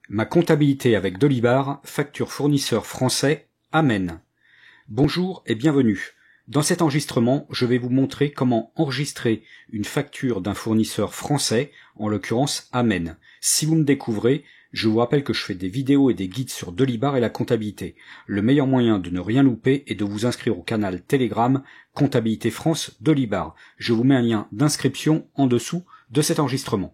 Ma comptabilité avec Dolibar, facture fournisseur français, Amen. Bonjour et bienvenue. Dans cet enregistrement, je vais vous montrer comment enregistrer une facture d'un fournisseur français, en l'occurrence Amen. Si vous me découvrez, je vous rappelle que je fais des vidéos et des guides sur Dolibar et la comptabilité. Le meilleur moyen de ne rien louper est de vous inscrire au canal Telegram Comptabilité France Dolibar. Je vous mets un lien d'inscription en dessous de cet enregistrement.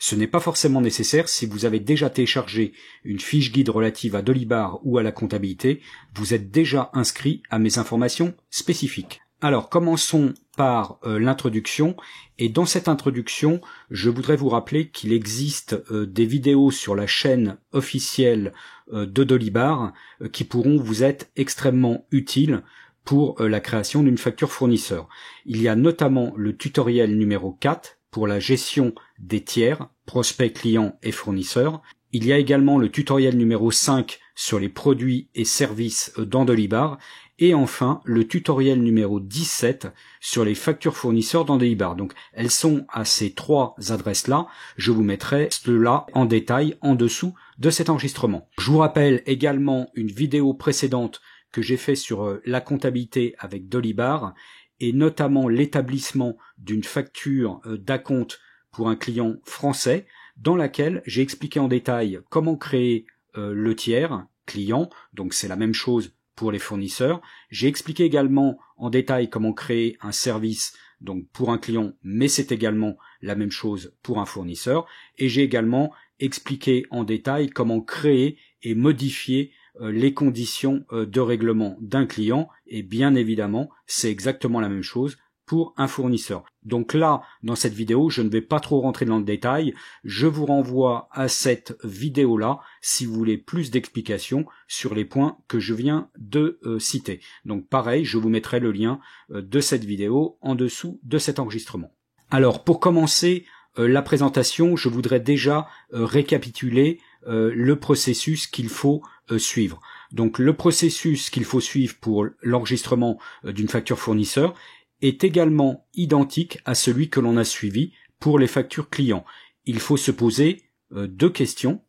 Ce n'est pas forcément nécessaire si vous avez déjà téléchargé une fiche guide relative à Dolibar ou à la comptabilité, vous êtes déjà inscrit à mes informations spécifiques. Alors commençons par l'introduction, et dans cette introduction, je voudrais vous rappeler qu'il existe des vidéos sur la chaîne officielle de Dolibar qui pourront vous être extrêmement utiles pour la création d'une facture fournisseur. Il y a notamment le tutoriel numéro 4 pour la gestion des tiers, prospects, clients et fournisseurs. Il y a également le tutoriel numéro 5 sur les produits et services dans Dolibar. Et enfin, le tutoriel numéro 17 sur les factures fournisseurs dans Dolibar. Donc, elles sont à ces trois adresses-là. Je vous mettrai cela en détail en dessous de cet enregistrement. Je vous rappelle également une vidéo précédente que j'ai fait sur la comptabilité avec Dolibar, et notamment l'établissement d'une facture d'acompte pour un client français, dans laquelle j'ai expliqué en détail comment créer le tiers client, donc c'est la même chose pour les fournisseurs. J'ai expliqué également en détail comment créer un service donc pour un client, mais c'est également la même chose pour un fournisseur, et j'ai également expliqué en détail comment créer et modifier les conditions de règlement d'un client, et bien évidemment, c'est exactement la même chose pour un fournisseur. Donc là, dans cette vidéo, je ne vais pas trop rentrer dans le détail, je vous renvoie à cette vidéo-là si vous voulez plus d'explications sur les points que je viens de citer. Donc pareil, je vous mettrai le lien de cette vidéo en dessous de cet enregistrement. Alors pour commencer la présentation, je voudrais déjà récapituler le processus qu'il faut suivre. Donc le processus qu'il faut suivre pour l'enregistrement d'une facture fournisseur est également identique à celui que l'on a suivi pour les factures clients. Il faut se poser deux questions.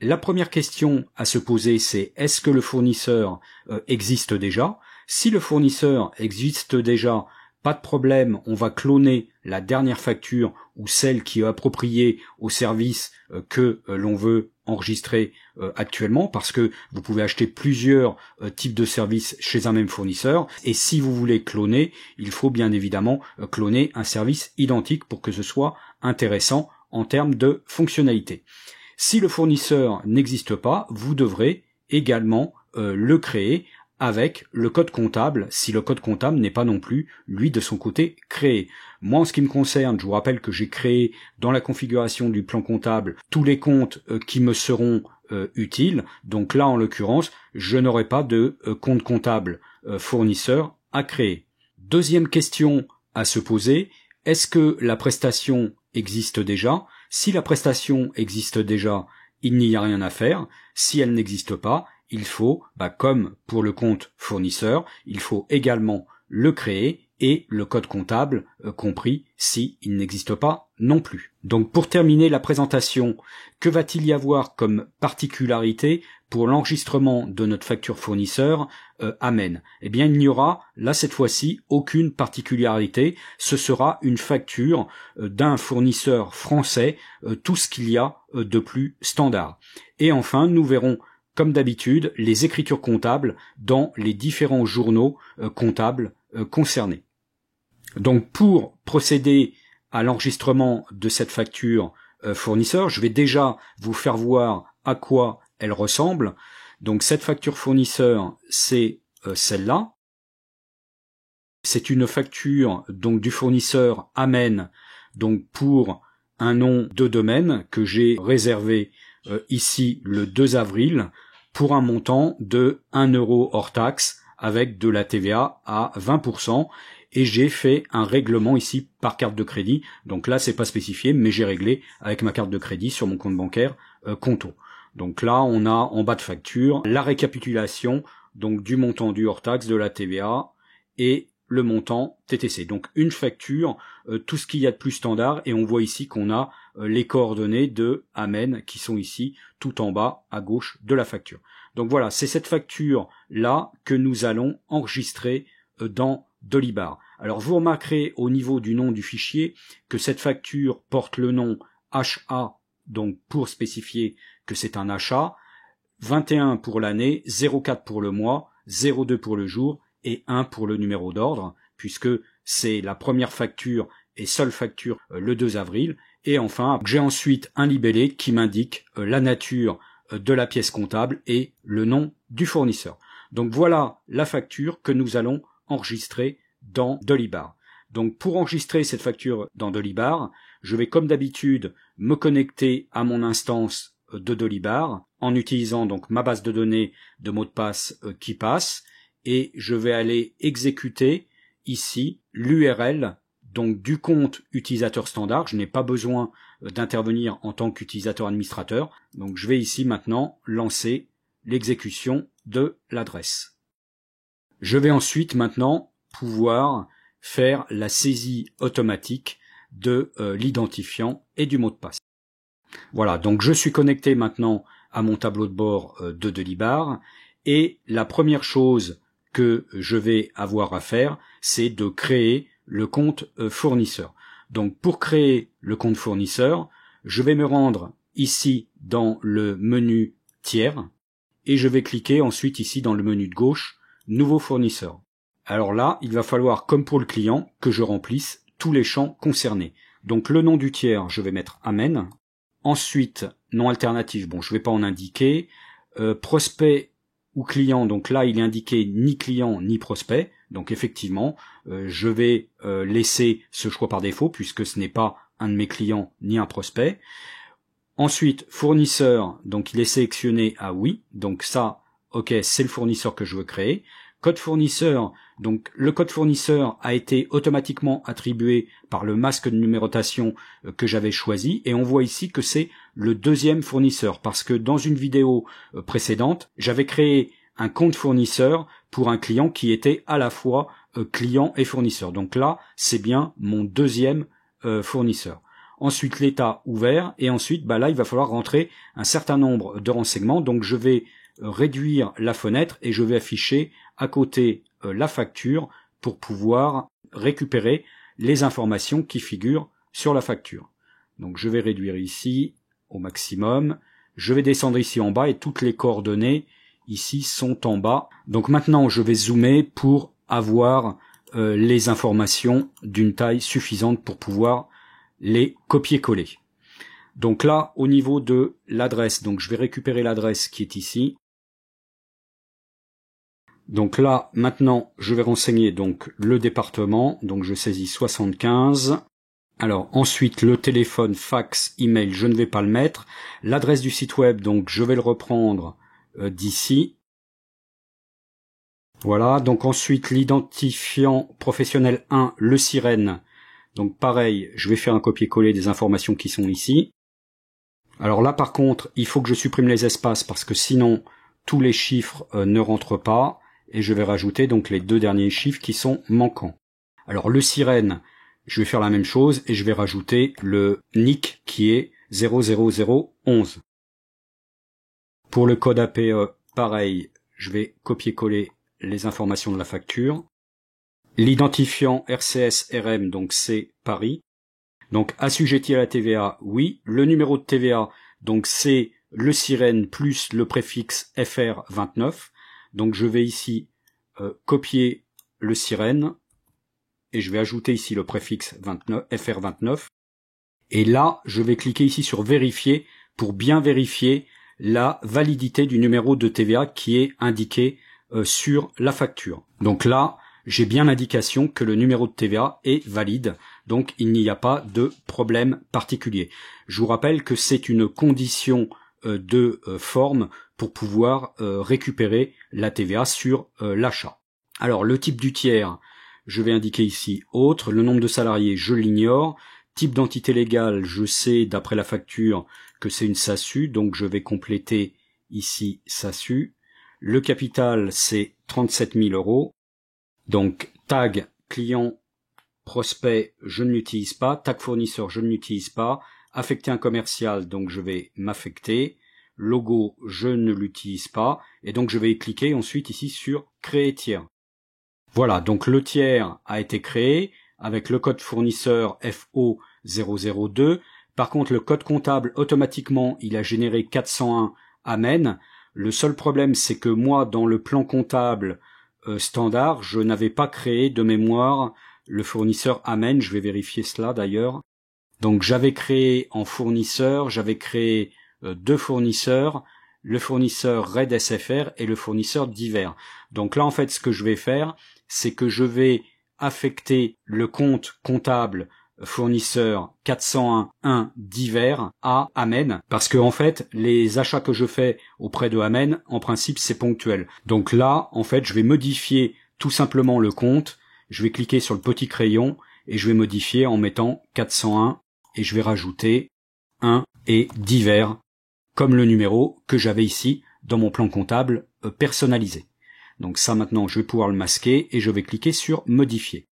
La première question à se poser, c'est est-ce que le fournisseur existe déjà? Si le fournisseur existe déjà, pas de problème, on va cloner la dernière facture ou celle qui est appropriée au service que l'on veut enregistrer actuellement, parce que vous pouvez acheter plusieurs types de services chez un même fournisseur, et si vous voulez cloner, il faut bien évidemment cloner un service identique pour que ce soit intéressant en termes de fonctionnalité. Si le fournisseur n'existe pas, vous devrez également le créer avec le code comptable, si le code comptable n'est pas non plus, lui, de son côté, créé. Moi, en ce qui me concerne, je vous rappelle que j'ai créé dans la configuration du plan comptable tous les comptes qui me seront utiles. Donc là, en l'occurrence, je n'aurai pas de compte comptable fournisseur à créer. Deuxième question à se poser, est-ce que la prestation existe déjà? Si la prestation existe déjà, il n'y a rien à faire. Si elle n'existe pas, il faut, comme pour le compte fournisseur, il faut également le créer et le code comptable compris si il n'existe pas non plus. Donc pour terminer la présentation, que va-t-il y avoir comme particularité pour l'enregistrement de notre facture fournisseur Amen? Eh bien il n'y aura là cette fois-ci aucune particularité, ce sera une facture d'un fournisseur français, tout ce qu'il y a de plus standard. Et enfin nous verrons comme d'habitude, les écritures comptables dans les différents journaux comptables concernés. Donc pour procéder à l'enregistrement de cette facture fournisseur, je vais déjà vous faire voir à quoi elle ressemble. Donc cette facture fournisseur, c'est celle-là. C'est une facture donc du fournisseur Amen, donc pour un nom de domaine que j'ai réservé ici le 2 avril pour un montant de 1 euro hors taxe avec de la TVA à 20%, et j'ai fait un règlement ici par carte de crédit. Donc là c'est pas spécifié, mais j'ai réglé avec ma carte de crédit sur mon compte bancaire Conto. Donc là on a en bas de facture la récapitulation donc du montant du hors taxe, de la TVA et le montant TTC. Donc une facture, tout ce qu'il y a de plus standard, et on voit ici qu'on a les coordonnées de Amen qui sont ici tout en bas à gauche de la facture. Donc voilà, c'est cette facture-là que nous allons enregistrer dans Dolibar. Alors vous remarquerez au niveau du nom du fichier que cette facture porte le nom HA, donc pour spécifier que c'est un achat, 21 pour l'année, 04 pour le mois, 02 pour le jour et 1 pour le numéro d'ordre, puisque c'est la première facture et seule facture le 2 avril. Et enfin, j'ai ensuite un libellé qui m'indique la nature de la pièce comptable et le nom du fournisseur. Donc voilà la facture que nous allons enregistrer dans Dolibar. Donc pour enregistrer cette facture dans Dolibar, je vais comme d'habitude me connecter à mon instance de Dolibar en utilisant donc ma base de données de mots de passe qui passe, et je vais aller exécuter ici l'URL donc du compte utilisateur standard. Je n'ai pas besoin d'intervenir en tant qu'utilisateur administrateur. Donc je vais ici maintenant lancer l'exécution de l'adresse. Je vais ensuite maintenant pouvoir faire la saisie automatique de l'identifiant et du mot de passe. Voilà, donc je suis connecté maintenant à mon tableau de bord de Dolibar, et la première chose que je vais avoir à faire, c'est de créer le compte fournisseur. Donc pour créer le compte fournisseur, je vais me rendre ici dans le menu tiers, et je vais cliquer ensuite ici dans le menu de gauche, nouveau fournisseur. Alors là, il va falloir, comme pour le client, que je remplisse tous les champs concernés. Donc le nom du tiers, je vais mettre Amen. Ensuite, nom alternatif, bon, je vais pas en indiquer. Prospect ou client, donc là, il est indiqué ni client ni prospect. Donc effectivement, je vais laisser ce choix par défaut puisque ce n'est pas un de mes clients ni un prospect. Ensuite, fournisseur, donc il est sélectionné à oui. Donc ça, ok, c'est le fournisseur que je veux créer. Code fournisseur, donc le code fournisseur a été automatiquement attribué par le masque de numérotation que j'avais choisi, et on voit ici que c'est le deuxième fournisseur, parce que dans une vidéo précédente, j'avais créé un compte fournisseur pour un client qui était à la fois client et fournisseur. Donc là, c'est bien mon deuxième fournisseur. Ensuite, l'état ouvert, et ensuite, là, il va falloir rentrer un certain nombre de renseignements, donc je vais réduire la fenêtre et je vais afficher à côté la facture pour pouvoir récupérer les informations qui figurent sur la facture. Donc je vais réduire ici au maximum, je vais descendre ici en bas et toutes les coordonnées ici sont en bas. Donc maintenant je vais zoomer pour avoir les informations d'une taille suffisante pour pouvoir les copier-coller. Donc là, au niveau de l'adresse, donc je vais récupérer l'adresse qui est ici. Donc là, maintenant, je vais renseigner donc le département, donc je saisis 75. Alors ensuite, le téléphone, fax, email, je ne vais pas le mettre. L'adresse du site web, donc je vais le reprendre d'ici. Voilà, donc ensuite, l'identifiant professionnel 1, le sirène. Donc pareil, je vais faire un copier-coller des informations qui sont ici. Alors là, par contre, il faut que je supprime les espaces parce que sinon, tous les chiffres ne rentrent pas. Et je vais rajouter donc les deux derniers chiffres qui sont manquants. Alors le sirène, je vais faire la même chose et je vais rajouter le NIC qui est 00011. Pour le code APE, pareil, je vais copier-coller les informations de la facture. L'identifiant RCS RM, donc c'est Paris. Donc assujetti à la TVA, oui. Le numéro de TVA, donc c'est le sirène plus le préfixe FR29. Donc je vais ici copier le sirène et je vais ajouter ici le préfixe 29, FR29. Et là, je vais cliquer ici sur vérifier pour bien vérifier la validité du numéro de TVA qui est indiqué sur la facture. Donc là, j'ai bien l'indication que le numéro de TVA est valide, donc il n'y a pas de problème particulier. Je vous rappelle que c'est une condition de forme pour pouvoir récupérer la TVA sur l'achat. Alors le type du tiers, je vais indiquer ici autre, le nombre de salariés, je l'ignore, type d'entité légale, je sais d'après la facture que c'est une SASU, donc je vais compléter ici SASU. Le capital, c'est 37 000 €. Donc tag client prospect, je ne l'utilise pas, tag fournisseur, je ne l'utilise pas, affecter un commercial, donc je vais m'affecter. Logo, je ne l'utilise pas, et donc je vais cliquer ensuite ici sur créer tiers. Voilà, donc le tiers a été créé avec le code fournisseur FO002. Par contre, le code comptable, automatiquement, il a généré 401 Amen. Le seul problème, c'est que moi, dans le plan comptable standard, je n'avais pas créé de mémoire le fournisseur Amen. Je vais vérifier cela d'ailleurs. Donc j'avais créé en fournisseur, j'avais créé deux fournisseurs, le fournisseur RAID SFR et le fournisseur divers. Donc là, en fait, ce que je vais faire, c'est que je vais affecter le compte comptable fournisseur 401 divers à Amen, parce que en fait les achats que je fais auprès de Amen, en principe c'est ponctuel. Donc là en fait je vais modifier tout simplement le compte, je vais cliquer sur le petit crayon et je vais modifier en mettant 401 et je vais rajouter 1 et divers comme le numéro que j'avais ici dans mon plan comptable personnalisé. Donc ça maintenant je vais pouvoir le masquer et je vais cliquer sur modifier.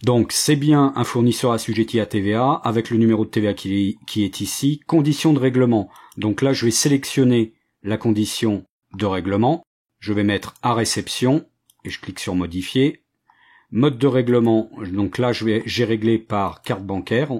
Donc c'est bien un fournisseur assujetti à TVA avec le numéro de TVA qui est ici, condition de règlement. Donc là je vais sélectionner la condition de règlement, je vais mettre à réception et je clique sur modifier. Mode de règlement, donc là j'ai réglé par carte bancaire,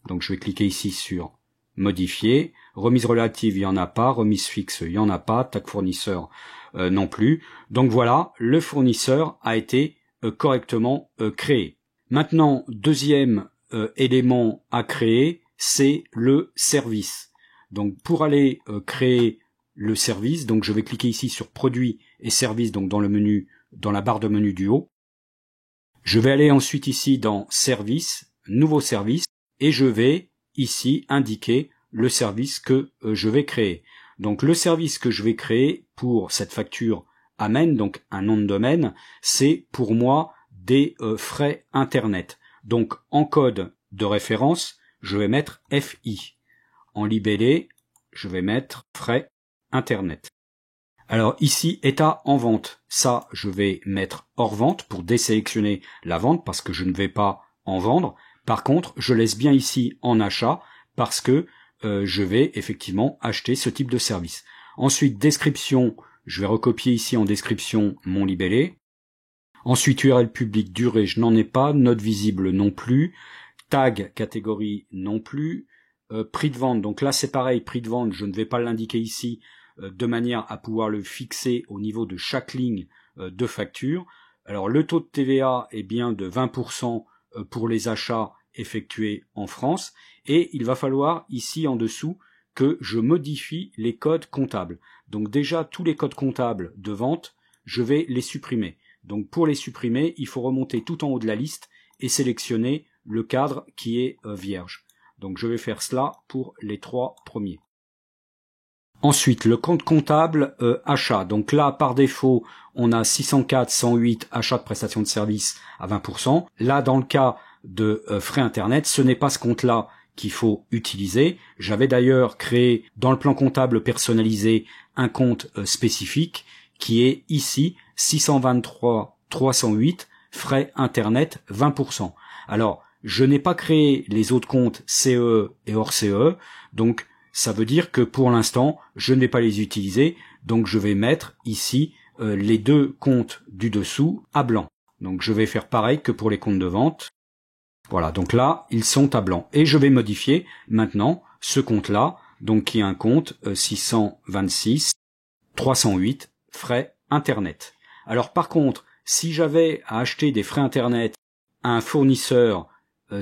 donc je vais cliquer ici sur modifier. Remise relative il n'y en a pas, remise fixe il n'y en a pas, tag fournisseur non plus. Donc voilà, le fournisseur a été correctement créé. Maintenant, deuxième élément à créer, c'est le service. Donc pour aller créer le service, donc je vais cliquer ici sur produits et services, donc dans le menu, dans la barre de menu du haut. Je vais aller ensuite ici dans service, nouveau service, et je vais ici indiquer le service que je vais créer. Donc le service que je vais créer pour cette facture Amen, donc un nom de domaine, c'est pour moi des frais internet. Donc en code de référence, je vais mettre FI. En libellé, je vais mettre frais internet. Alors ici, état en vente, ça je vais mettre hors vente pour désélectionner la vente parce que je ne vais pas en vendre. Par contre, je laisse bien ici en achat parce que je vais effectivement acheter ce type de service. Ensuite, description, je vais recopier ici en description mon libellé. Ensuite, URL public, durée, je n'en ai pas. Note visible non plus. Tag, catégorie non plus. Prix de vente, donc là c'est pareil, prix de vente, je ne vais pas l'indiquer ici de manière à pouvoir le fixer au niveau de chaque ligne de facture. Alors le taux de TVA est bien de 20% pour les achats effectués en France. Et il va falloir ici en dessous que je modifie les codes comptables. Donc déjà, tous les codes comptables de vente, je vais les supprimer. Donc pour les supprimer, il faut remonter tout en haut de la liste et sélectionner le cadre qui est vierge. Donc je vais faire cela pour les trois premiers. Ensuite, le compte comptable achat. Donc là, par défaut, on a 604, 108 achats de prestations de services à 20%. Là, dans le cas de frais internet, ce n'est pas ce compte-là qu'il faut utiliser. J'avais d'ailleurs créé dans le plan comptable personnalisé un compte spécifique qui est ici 623 308 frais internet 20%. Alors, je n'ai pas créé les autres comptes CE et hors CE, donc ça veut dire que pour l'instant, je ne vais pas les utiliser, donc je vais mettre ici les deux comptes du dessous à blanc. Donc je vais faire pareil que pour les comptes de vente. Voilà, donc là, ils sont à blanc. Et je vais modifier maintenant ce compte-là, donc qui est un compte 626 308 frais internet. Alors par contre, si j'avais à acheter des frais internet à un fournisseur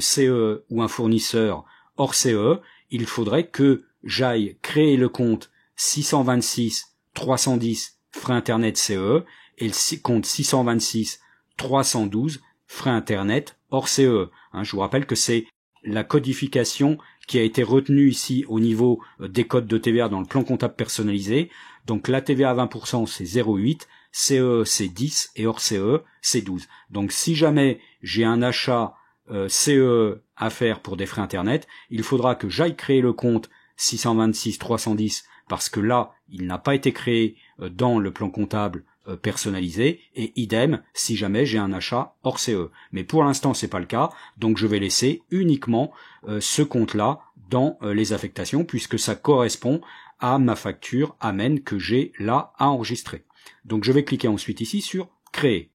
CE ou un fournisseur hors CE, il faudrait que j'aille créer le compte 626 310 frais internet CE et le compte 626 312 frais internet hors CE. Je vous rappelle que c'est la codification qui a été retenue ici au niveau des codes de TVA dans le plan comptable personnalisé. Donc la TVA à 20% c'est 0,8, CE c'est 10 et hors CE c'est 12. Donc si jamais j'ai un achat CE à faire pour des frais internet, il faudra que j'aille créer le compte 626 310 parce que là, il n'a pas été créé dans le plan comptable personnalisé, et idem si jamais j'ai un achat hors CE. Mais pour l'instant, c'est pas le cas, donc je vais laisser uniquement ce compte-là dans les affectations puisque ça correspond à ma facture Amen que j'ai là à enregistrer. Donc je vais cliquer ensuite ici sur créer.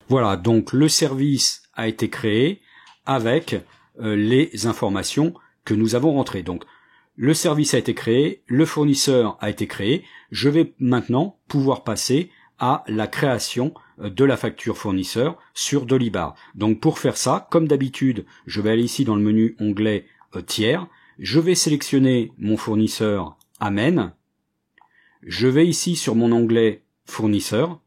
Voilà, donc le service a été créé avec les informations que nous avons rentrées. Donc le service a été créé, le fournisseur a été créé. Je vais maintenant pouvoir passer à la création de la facture fournisseur sur Dolibar. Donc pour faire ça, comme d'habitude, je vais aller ici dans le menu onglet tiers. Je vais sélectionner mon fournisseur Amen. Je vais ici sur mon onglet fournisseur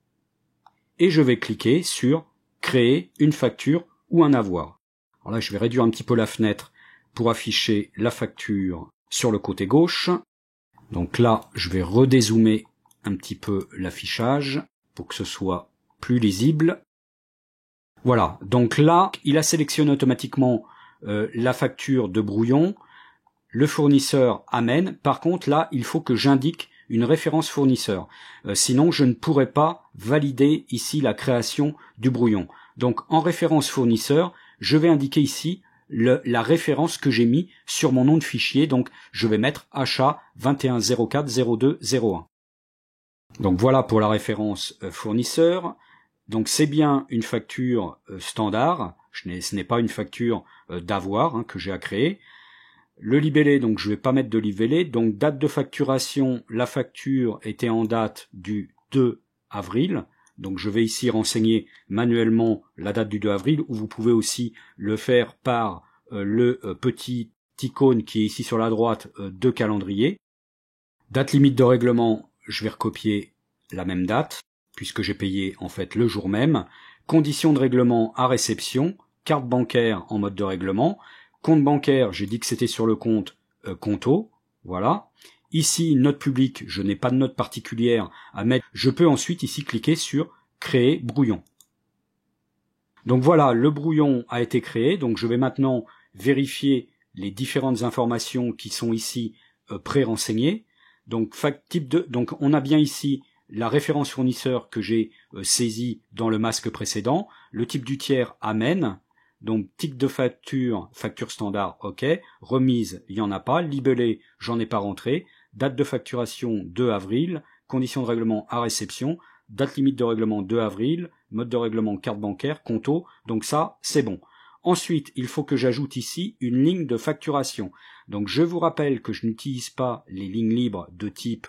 et je vais cliquer sur créer une facture ou un avoir. Alors là, je vais réduire un petit peu la fenêtre pour afficher la facture sur le côté gauche. Donc là, je vais redézoomer un petit peu l'affichage pour que ce soit plus lisible. Voilà, donc là, il a sélectionné automatiquement la facture de brouillon, le fournisseur Amen. Par contre, là, il faut que j'indique une référence fournisseur. Sinon, je ne pourrai pas valider ici la création du brouillon. Donc, en référence fournisseur, je vais indiquer ici la référence que j'ai mis sur mon nom de fichier. Donc, je vais mettre achat 21040201. Donc, voilà pour la référence fournisseur. Donc, c'est bien une facture standard. Ce n'est pas une facture d'avoir que j'ai à créer. Le libellé, donc je vais pas mettre de libellé. Donc, date de facturation, la facture était en date du 2 avril. Donc je vais ici renseigner manuellement la date du 2 avril, ou vous pouvez aussi le faire par le petit icône qui est ici sur la droite de calendrier. Date limite de règlement, je vais recopier la même date, puisque j'ai payé en fait le jour même. Conditions de règlement à réception, carte bancaire en mode de règlement, compte bancaire, j'ai dit que c'était sur le compte Conto, voilà. Ici, note publique, je n'ai pas de note particulière à mettre. Je peux ensuite ici cliquer sur créer brouillon. Donc voilà, le brouillon a été créé. Donc je vais maintenant vérifier les différentes informations qui sont ici pré-renseignées. Donc donc on a bien ici la référence fournisseur que j'ai saisie dans le masque précédent, le type du tiers Amen. Donc, type de facture, facture standard, ok. Remise, il n'y en a pas. Libellé, j'en ai pas rentré. Date de facturation, 2 avril. Conditions de règlement à réception. Date limite de règlement, 2 avril. Mode de règlement, carte bancaire, Conto. Donc ça, c'est bon. Ensuite, il faut que j'ajoute ici une ligne de facturation. Donc, je vous rappelle que je n'utilise pas les lignes libres de type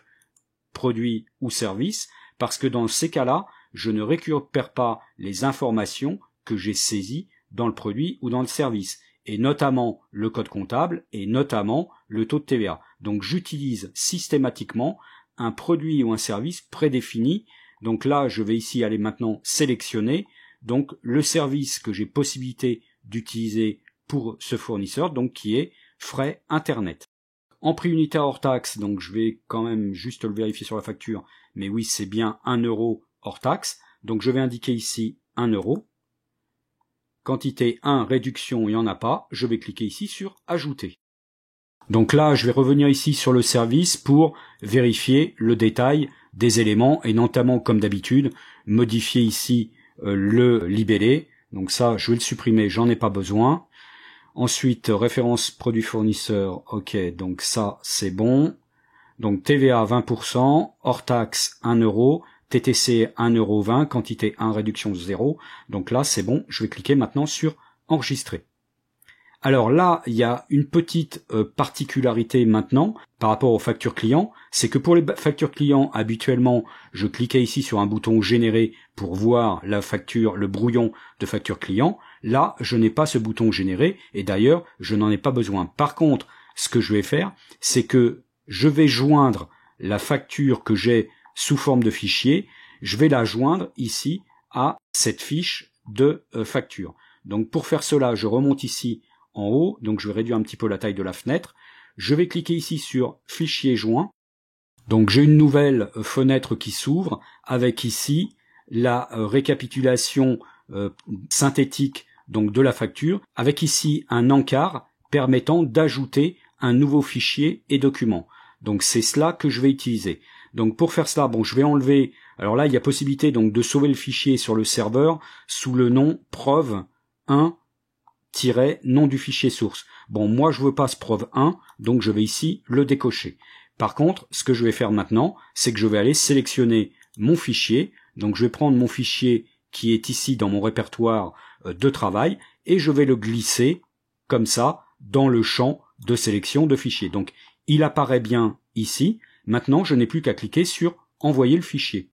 produit ou service, parce que dans ces cas-là, je ne récupère pas les informations que j'ai saisies dans le produit ou dans le service, et notamment le code comptable et notamment le taux de TVA. Donc j'utilise systématiquement un produit ou un service prédéfini. Donc là, je vais ici aller maintenant sélectionner donc le service que j'ai possibilité d'utiliser pour ce fournisseur, donc qui est frais internet. En prix unitaire hors taxe, donc je vais quand même juste le vérifier sur la facture, mais oui, c'est bien 1 € hors taxe. Donc je vais indiquer ici 1 €. Quantité 1, réduction, il n'y en a pas. Je vais cliquer ici sur ajouter. Donc là, je vais revenir ici sur le service pour vérifier le détail des éléments et notamment, comme d'habitude, modifier ici le libellé. Donc ça, je vais le supprimer, j'en ai pas besoin. Ensuite, référence produit fournisseur, ok, donc ça, c'est bon. Donc TVA 20%, hors taxe 1 €. TTC 1,20 €, quantité 1, réduction 0. Donc là, c'est bon, je vais cliquer maintenant sur enregistrer. Alors là, il y a une petite particularité maintenant par rapport aux factures clients, c'est que pour les factures clients, habituellement, je cliquais ici sur un bouton générer pour voir la facture, le brouillon de facture client. Là, je n'ai pas ce bouton générer et d'ailleurs, je n'en ai pas besoin. Par contre, ce que je vais faire, c'est que je vais joindre la facture que j'ai sous forme de fichier, je vais la joindre ici à cette fiche de facture. Donc pour faire cela, je remonte ici en haut, donc je vais réduire un petit peu la taille de la fenêtre. Je vais cliquer ici sur fichier joint. Donc j'ai une nouvelle fenêtre qui s'ouvre avec ici la récapitulation synthétique donc de la facture, avec ici un encart permettant d'ajouter un nouveau fichier et document. Donc c'est cela que je vais utiliser. Donc pour faire cela, bon, je vais enlever. Alors là, il y a possibilité donc de sauver le fichier sur le serveur sous le nom preuve 1 nom du fichier source. Bon, moi je veux pas ce preuve 1, donc je vais ici le décocher. Par contre, ce que je vais faire maintenant, c'est que je vais aller sélectionner mon fichier. Donc je vais prendre mon fichier qui est ici dans mon répertoire de travail et je vais le glisser comme ça dans le champ de sélection de fichier. Donc il apparaît bien ici. Maintenant, je n'ai plus qu'à cliquer sur envoyer le fichier.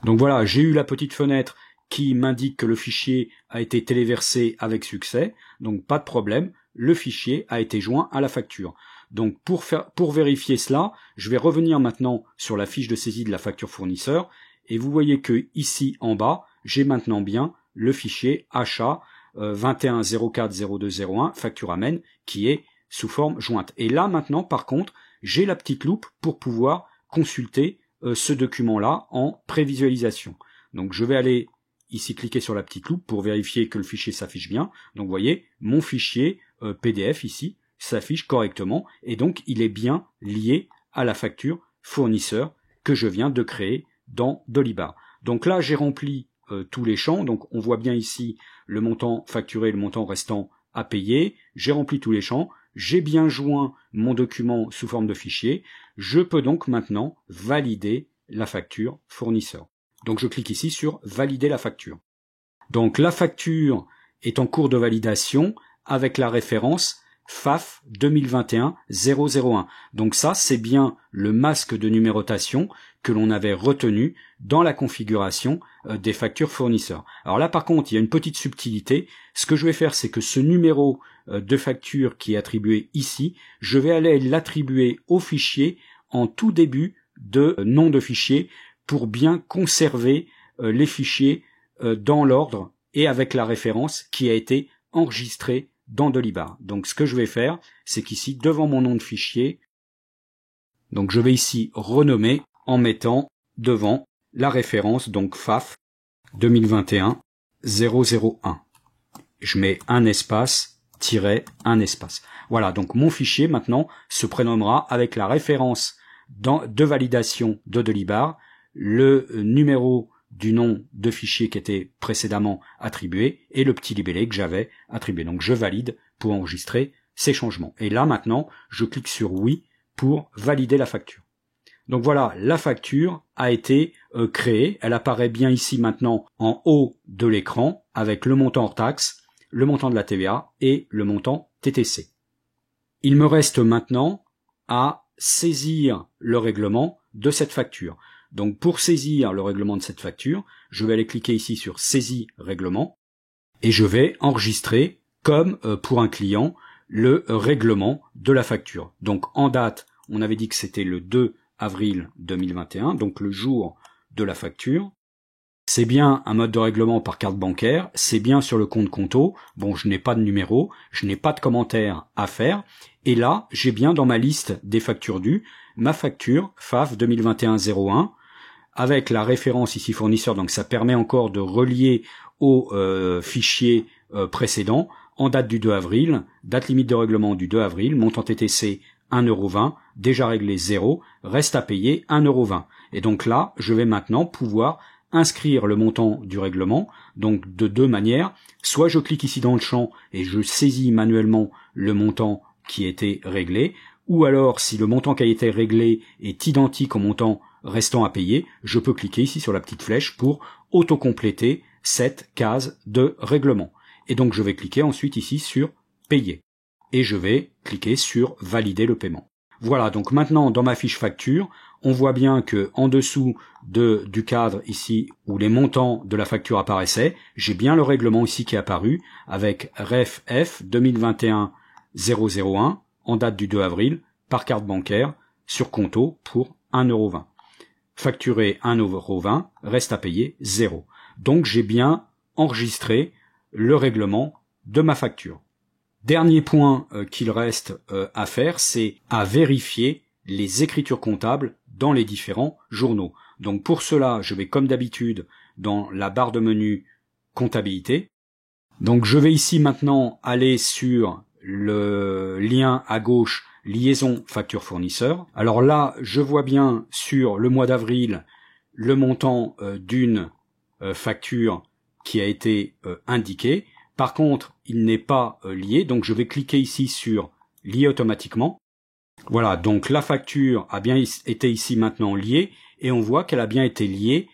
Donc voilà, j'ai eu la petite fenêtre qui m'indique que le fichier a été téléversé avec succès. Donc pas de problème, le fichier a été joint à la facture. Donc pour vérifier cela, je vais revenir maintenant sur la fiche de saisie de la facture fournisseur et vous voyez que ici en bas, j'ai maintenant bien le fichier achat 21040201 facture Amen qui est sous forme jointe. Et là maintenant par contre, j'ai la petite loupe pour pouvoir consulter ce document-là en prévisualisation. Donc je vais aller ici cliquer sur la petite loupe pour vérifier que le fichier s'affiche bien. Donc vous voyez, mon fichier PDF ici s'affiche correctement et donc il est bien lié à la facture fournisseur que je viens de créer dans Dolibar. Donc là j'ai rempli tous les champs, donc on voit bien ici le montant facturé, le montant restant à payer, j'ai rempli tous les champs, j'ai bien joint mon document sous forme de fichier, je peux donc maintenant valider la facture fournisseur. Donc je clique ici sur valider la facture. Donc la facture est en cours de validation avec la référence FAF 2021-001. Donc ça, c'est bien le masque de numérotation que l'on avait retenu dans la configuration des factures fournisseurs. Alors là, par contre, il y a une petite subtilité. Ce que je vais faire, c'est que ce numéro de facture qui est attribué ici, je vais aller l'attribuer au fichier en tout début de nom de fichier pour bien conserver les fichiers dans l'ordre et avec la référence qui a été enregistrée dans Dolibar. Donc ce que je vais faire, c'est qu'ici, devant mon nom de fichier, donc je vais ici renommer en mettant devant la référence, donc FAF 2021-001. Je mets un espace, un espace. Voilà, donc mon fichier maintenant se prénommera avec la référence de validation de Dolibar, le numéro du nom de fichier qui était précédemment attribué et le petit libellé que j'avais attribué. Donc je valide pour enregistrer ces changements. Et là maintenant, je clique sur oui pour valider la facture. Donc voilà, la facture a été créée. Elle apparaît bien ici maintenant en haut de l'écran avec le montant hors taxe, le montant de la TVA et le montant TTC. Il me reste maintenant à saisir le règlement de cette facture. Donc pour saisir le règlement de cette facture, je vais aller cliquer ici sur saisie règlement et je vais enregistrer comme pour un client le règlement de la facture. Donc en date, on avait dit que c'était le 2 avril 2021, donc le jour de la facture. C'est bien un mode de règlement par carte bancaire, c'est bien sur le compte Conto. Bon, je n'ai pas de numéro, je n'ai pas de commentaire à faire. Et là, j'ai bien dans ma liste des factures dues, ma facture FAF 2021-01, avec la référence ici fournisseur, donc ça permet encore de relier au fichier précédent, en date du 2 avril, date limite de règlement du 2 avril, montant TTC 1,20 €, déjà réglé 0, reste à payer 1,20 €. Et donc là, je vais maintenant pouvoir inscrire le montant du règlement, donc de deux manières. Soit je clique ici dans le champ et je saisis manuellement le montant qui a été réglé, ou alors si le montant qui a été réglé est identique au montant restant à payer, je peux cliquer ici sur la petite flèche pour autocompléter cette case de règlement. Et donc je vais cliquer ensuite ici sur payer. Et je vais cliquer sur valider le paiement. Voilà, donc maintenant dans ma fiche facture, on voit bien que en dessous du cadre ici où les montants de la facture apparaissaient, j'ai bien le règlement ici qui est apparu avec REF F 2021-001 en date du 2 avril par carte bancaire sur Conto pour 1,20 €. Facturé 1,20 €, reste à payer 0. Donc j'ai bien enregistré le règlement de ma facture. Dernier point qu'il reste à faire, c'est à vérifier les écritures comptables dans les différents journaux. Donc pour cela, je vais comme d'habitude dans la barre de menu comptabilité. Donc je vais ici maintenant aller sur le lien à gauche liaison facture fournisseur. Alors là, je vois bien sur le mois d'avril le montant d'une facture qui a été indiqué. Par contre, il n'est pas lié, donc je vais cliquer ici sur « Lier automatiquement ». Voilà, donc la facture a bien été ici maintenant liée, et on voit qu'elle a bien été liée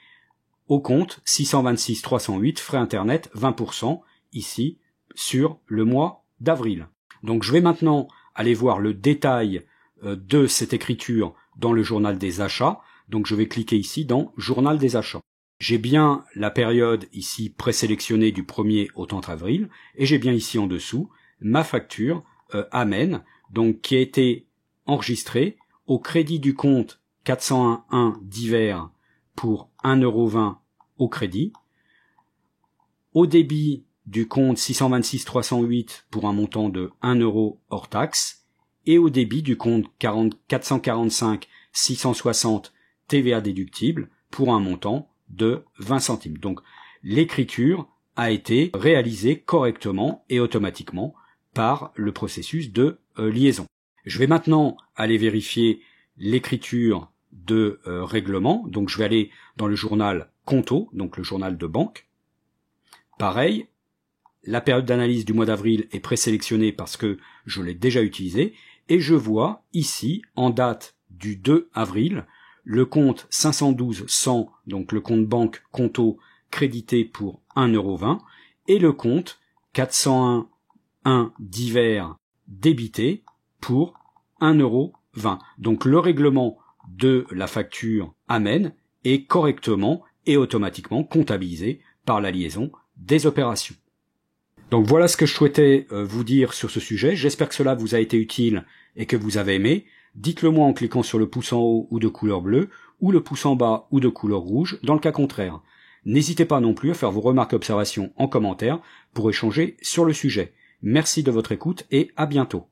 au compte 626 308 frais internet 20% ici sur le mois d'avril. Donc je vais maintenant aller voir le détail de cette écriture dans le journal des achats. Donc je vais cliquer ici dans journal des achats. J'ai bien la période ici présélectionnée du 1er au 30 avril et j'ai bien ici en dessous ma facture Amen, donc qui a été enregistrée au crédit du compte 401 divers pour 1,20 € au crédit, au débit du compte 626 308 pour un montant de 1 € hors taxe, et au débit du compte 445 660 TVA déductible pour un montant de 20 centimes. Donc l'écriture a été réalisée correctement et automatiquement par le processus de liaison. Je vais maintenant aller vérifier l'écriture de règlement. Donc je vais aller dans le journal Conto, donc le journal de banque. Pareil, la période d'analyse du mois d'avril est présélectionnée parce que je l'ai déjà utilisée, et je vois ici, en date du 2 avril, le compte 512 100, donc le compte banque Conto, crédité pour 1,20 € et le compte 401 1 divers débité pour 1,20 €. Donc le règlement de la facture Amen est correctement et automatiquement comptabilisé par la liaison des opérations. Donc voilà ce que je souhaitais vous dire sur ce sujet. J'espère que cela vous a été utile et que vous avez aimé. Dites-le moi en cliquant sur le pouce en haut ou de couleur bleue, ou le pouce en bas ou de couleur rouge, dans le cas contraire. N'hésitez pas non plus à faire vos remarques et observations en commentaire pour échanger sur le sujet. Merci de votre écoute et à bientôt.